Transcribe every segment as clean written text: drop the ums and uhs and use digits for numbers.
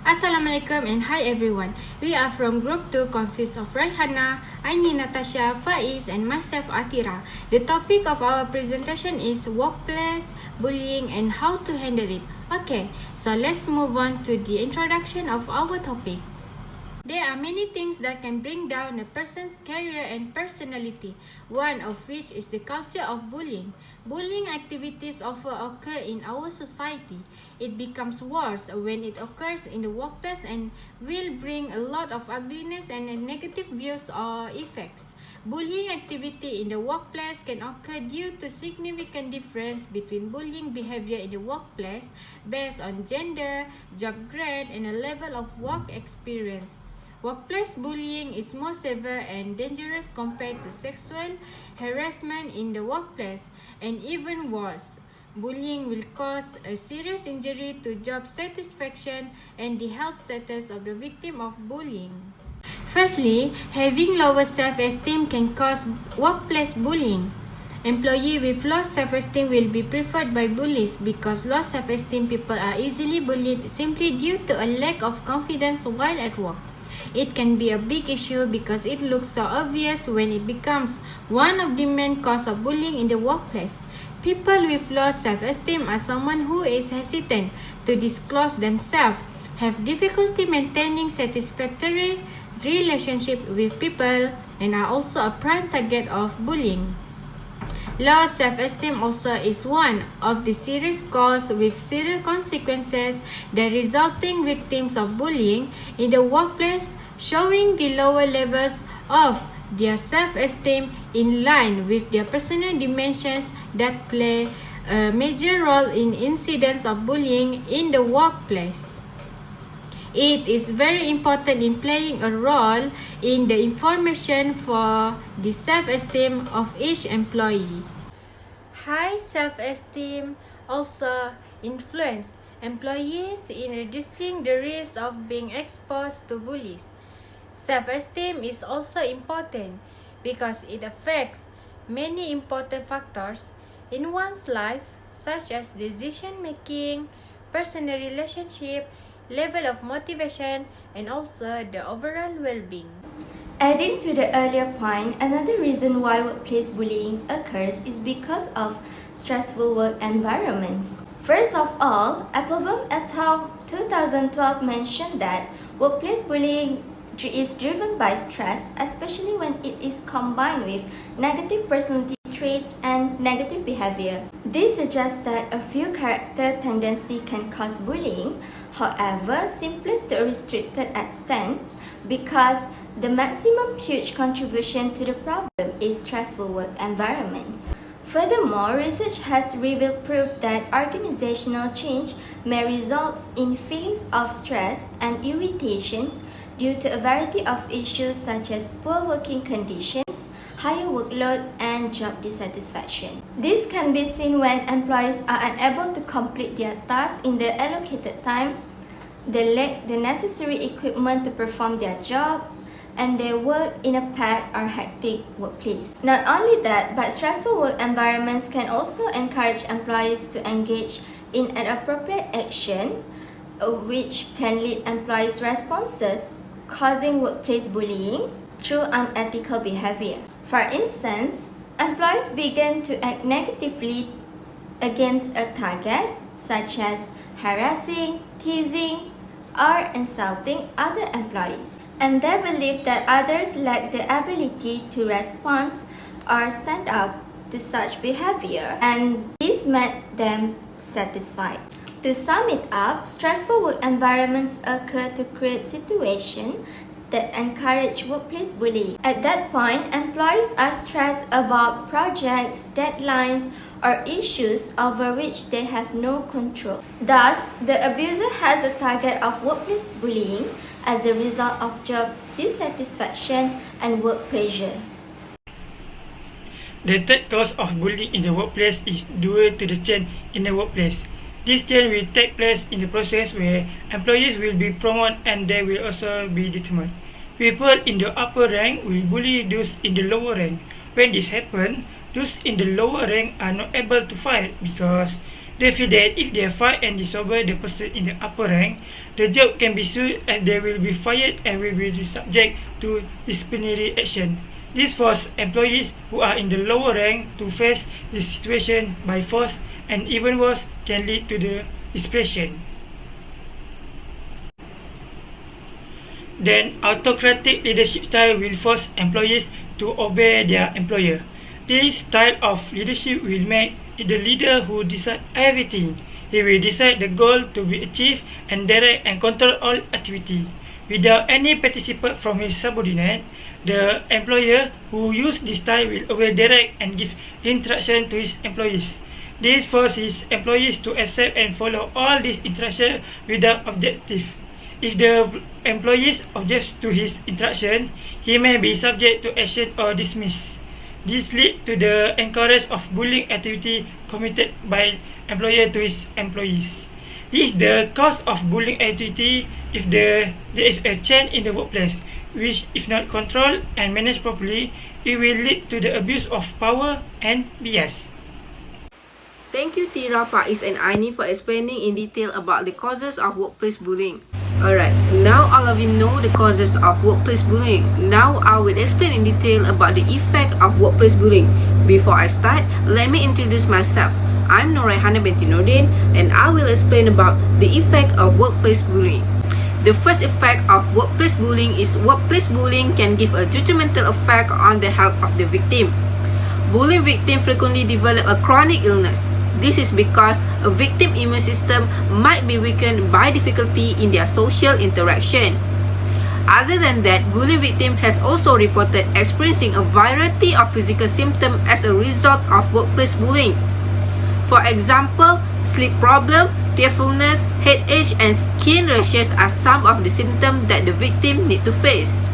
Assalamualaikum and hi everyone. We are from Group 2 consists of Raihana, Aini, Natasha, Faiz and myself Atira. The topic of our presentation is workplace bullying and how to handle it. Okay, so let's move on to the introduction of our topic. There are many things that can bring down a person's career and personality, one of which is the culture of bullying. Bullying activities often occur in our society. It becomes worse when it occurs in the workplace and will bring a lot of ugliness and negative views or effects. Bullying activity in the workplace can occur due to significant difference between bullying behavior in the workplace based on gender, job grade, and a level of work experience. Workplace bullying is more severe and dangerous compared to sexual harassment in the workplace, and even worse. Bullying will cause a serious injury to job satisfaction and the health status of the victim of bullying. Firstly, having lower self-esteem can cause workplace bullying. Employees with low self-esteem will be preferred by bullies because low self-esteem people are easily bullied simply due to a lack of confidence while at work. It can be a big issue because it looks so obvious when it becomes one of the main causes of bullying in the workplace. People with low self-esteem are someone who is hesitant to disclose themselves, have difficulty maintaining satisfactory relationship with people, and are also a prime target of bullying. Low self-esteem also is one of the serious causes with serious consequences that resulting victims of bullying in the workplace, showing the lower levels of their self-esteem in line with their personal dimensions that play a major role in incidents of bullying in the workplace. It is very important in playing a role in the information for the self-esteem of each employee. High self-esteem also influence employees in reducing the risk of being exposed to bullies. Self-esteem is also important because it affects many important factors in one's life, such as decision-making, personal relationship, level of motivation, and also the overall well-being. Adding to the earlier point, another reason why workplace bullying occurs is because of stressful work environments. First of all, Applebaum et al. 2012 mentioned that workplace bullying is driven by stress, especially when it is combined with negative personality traits and negative behavior. This suggests that a few character tendencies can cause bullying, however, simplest to a restricted extent, because the maximum huge contribution to the problem is stressful work environments. Furthermore, research has revealed proof that organizational change may result in feelings of stress and irritation due to a variety of issues such as poor working conditions, higher workload, and job dissatisfaction. This can be seen when employees are unable to complete their tasks in the allocated time, they lack the necessary equipment to perform their job, and they work in a packed or hectic workplace. Not only that, but stressful work environments can also encourage employees to engage in inappropriate action, which can lead employees' responses, causing workplace bullying through unethical behavior. For instance, employees begin to act negatively against a target, such as harassing, teasing, or insulting other employees, and they believe that others lack the ability to respond or stand up to such behavior, and this made them satisfied. To sum it up, stressful work environments occur to create situations that encourage workplace bullying. At that point, employees are stressed about projects, deadlines, or issues over which they have no control. Thus, the abuser has a target of workplace bullying as a result of job dissatisfaction and work pressure. The third cause of bullying in the workplace is due to the change in the workplace. This change will take place in the process where employees will be promoted and they will also be determined. People in the upper rank will bully those in the lower rank. When this happens, those in the lower rank are not able to fight because They feel that if they fight and disobey the person in the upper rank, the job can be sued and they will be fired and will be subject to disciplinary action. This forces employees who are in the lower rank to face this situation by force, and even worse, can lead to the dispersion. Then, autocratic leadership style will force employees to obey their employer. This style of leadership will make the leader who decides everything. He will decide the goal to be achieved and direct and control all activity. Without any participant from his subordinate, the employer who use this style will always direct and give instruction to his employees. This forces employees to accept and follow all these instructions without objective. If the employees objects to his instruction, he may be subject to action or dismissed. This leads to the encourage of bullying activity committed by employer to his employees. This is the cause of bullying activity if there is a change in the workplace, which if not controlled and managed properly, it will lead to the abuse of power and bias. Thank you Tira, Faiz and Aini for explaining in detail about the causes of workplace bullying. Alright, now all of you know the causes of workplace bullying. Now I will explain in detail about the effect of workplace bullying. Before I start, let me introduce myself. I'm Hndle binti Nordin and I will explain about the effect of workplace bullying. The first effect of workplace bullying is workplace bullying can give a detrimental effect on the health of the victim. Bullying victims frequently develop a chronic illness. This is because a victim's immune system might be weakened by difficulty in their social interaction. Other than that, bullying victim has also reported experiencing a variety of physical symptoms as a result of workplace bullying. For example, sleep problem, tearfulness, headache, and skin rashes are some of the symptoms that the victim need to face.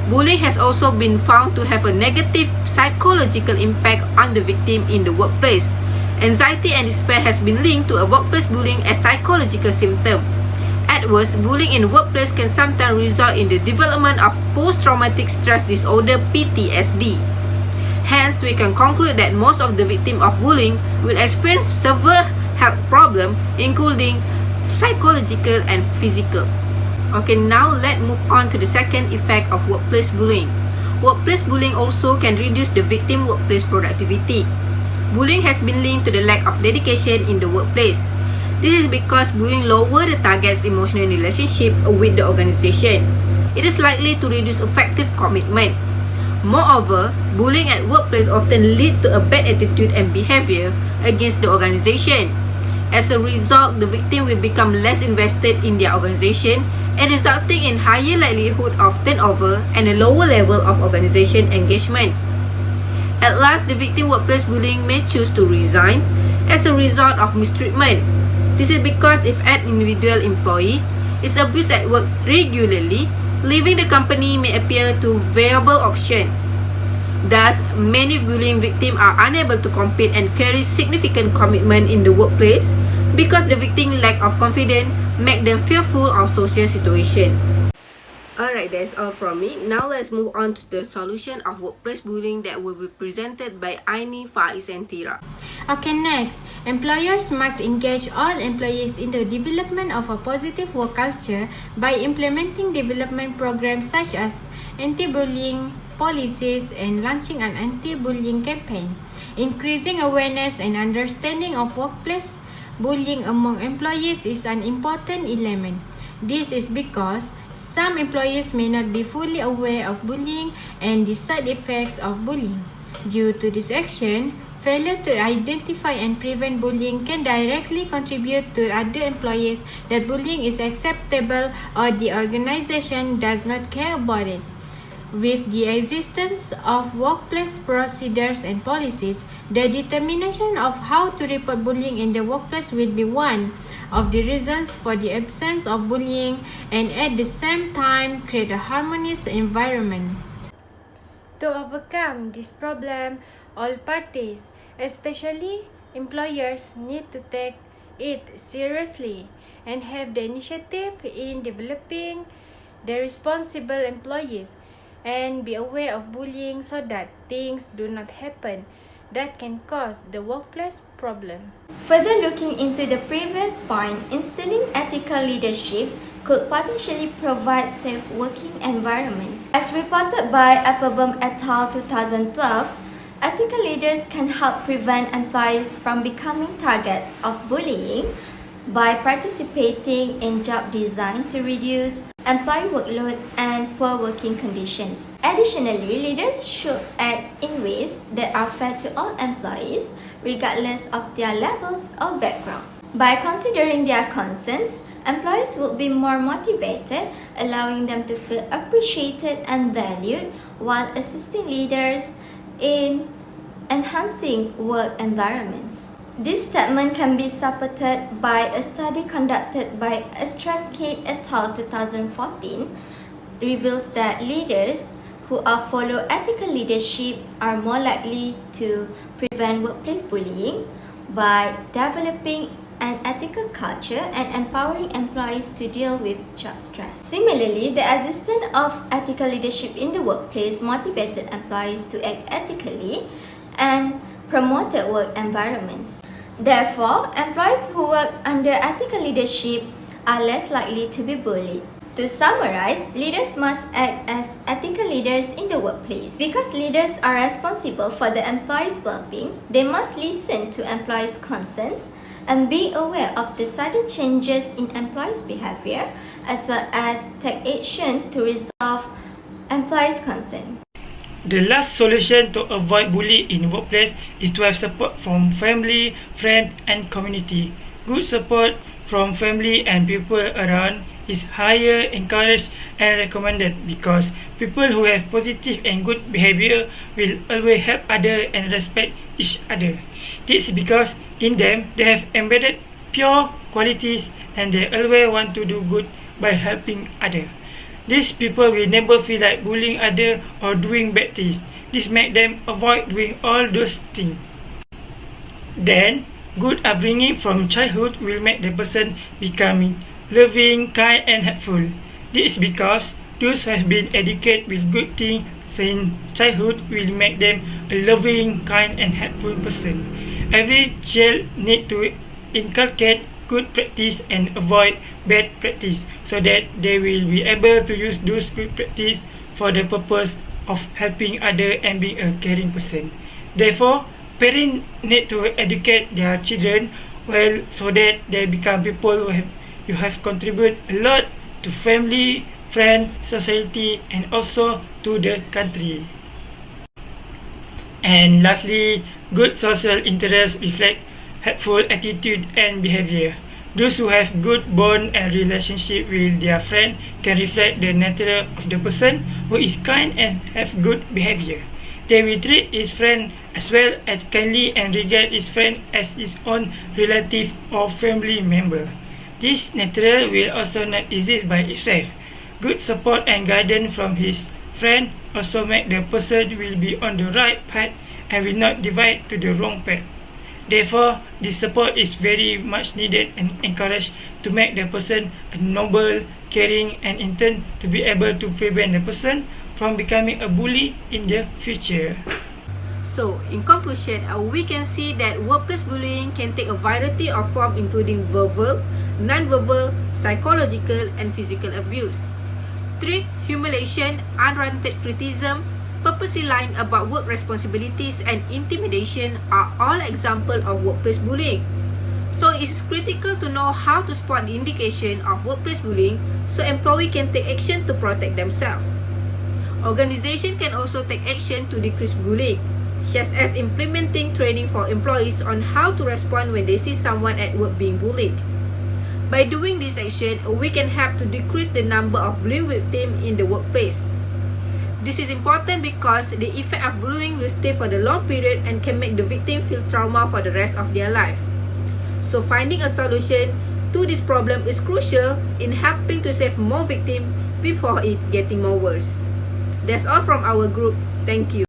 Bullying has also been found to have a negative psychological impact on the victim in the workplace. Anxiety and despair has been linked to a workplace bullying as psychological symptom. At worst, bullying in the workplace can sometimes result in the development of post-traumatic stress disorder (PTSD). Hence, we can conclude that most of the victims of bullying will experience severe health problems, including psychological and physical. Okay, now let's move on to the second effect of workplace bullying. Workplace bullying also can reduce the victim's workplace productivity. Bullying has been linked to the lack of dedication in the workplace. This is because bullying lowers the target's emotional relationship with the organization. It is likely to reduce effective commitment. Moreover, bullying at workplace often leads to a bad attitude and behavior against the organization. As a result, the victim will become less invested in their organization and resulting in higher likelihood of turnover and a lower level of organization engagement. At last, the victim workplace bullying may choose to resign as a result of mistreatment. This is because if an individual employee is abused at work regularly, leaving the company may appear to viable option. Thus, many bullying victims are unable to compete and carry significant commitment in the workplace because the victim's lack of confidence make them fearful of social situation. Alright, that's all from me. Now let's move on to the solution of workplace bullying that will be presented by Aini, Faiz and Tira. Okay, next, employers must engage all employees in the development of a positive work culture by implementing development programs such as anti-bullying policies and launching an anti-bullying campaign. Increasing awareness and understanding of workplace bullying among employees is an important element. This is because some employees may not be fully aware of bullying and the side effects of bullying. Due to this action, failure to identify and prevent bullying can directly contribute to other employees that bullying is acceptable or the organization does not care about it. With the existence of workplace procedures and policies, the determination of how to report bullying in the workplace will be one of the reasons for the absence of bullying and at the same time create a harmonious environment. To overcome this problem, all parties, especially employers, need to take it seriously and have the initiative in developing the responsible employees and be aware of bullying so that things do not happen. that can cause the workplace problem. Further looking into the previous point, instilling ethical leadership could potentially provide safe working environments. As reported by Applebaum et al. 2012, ethical leaders can help prevent employees from becoming targets of bullying by participating in job design to reduce employee workload and poor working conditions. Additionally, leaders should act in ways that are fair to all employees, regardless of their levels or background. By considering their concerns, employees would be more motivated, allowing them to feel appreciated and valued while assisting leaders in enhancing work environments. This statement can be supported by a study conducted by Astraskate et al. 2014 reveals that leaders who follow ethical leadership are more likely to prevent workplace bullying by developing an ethical culture and empowering employees to deal with job stress. Similarly, the existence of ethical leadership in the workplace motivated employees to act ethically and promoted work environments. Therefore, employees who work under ethical leadership are less likely to be bullied. To summarize, leaders must act as ethical leaders in the workplace. Because leaders are responsible for the employees' well-being, they must listen to employees' concerns and be aware of the sudden changes in employees' behavior, as well as take action to resolve employees' concern. The last solution to avoid bullying in workplace is to have support from family, friends, and community. Good support from family and people around is higher encouraged and recommended because people who have positive and good behavior will always help others and respect each other. This is because in them they have embedded pure qualities and they always want to do good by helping others. These people will never feel like bullying others or doing bad things. This makes them avoid doing all those things. Then, good upbringing from childhood will make the person becoming loving, kind, and helpful. This is because those who have been educated with good things since childhood will make them a loving, kind, and helpful person. Every child needs to inculcate good practice and avoid bad practice so that they will be able to use those good practice for the purpose of helping others and being a caring person. Therefore, parents need to educate their children well so that they become people who have contributed a lot to family, friends, society, and also to the country. And lastly, good social interests reflect helpful attitude and behavior. Those who have good bond and relationship with their friend can reflect the nature of the person who is kind and have good behavior. They will treat his friend as well as kindly and regard his friend as his own relative or family member. This nature will also not exist by itself. Good support and guidance from his friend also make the person will be on the right path and will not divide to the wrong path. Therefore, this support is very much needed and encouraged to make the person a noble, caring, and in turn to be able to prevent the person from becoming a bully in the future. So, in conclusion, we can see that workplace bullying can take a variety of forms including verbal, non-verbal, psychological, and physical abuse. Threat, humiliation, unwarranted criticism, purposely lying about work responsibilities, and intimidation are all examples of workplace bullying. So it is critical to know how to spot the indication of workplace bullying so employees can take action to protect themselves. Organizations can also take action to decrease bullying, such as implementing training for employees on how to respond when they see someone at work being bullied. By doing this action, we can help to decrease the number of bullying victims in the workplace. This is important because the effect of bullying will stay for the long period and can make the victim feel trauma for the rest of their life. So finding a solution to this problem is crucial in helping to save more victims before it getting more worse. That's all from our group. Thank you.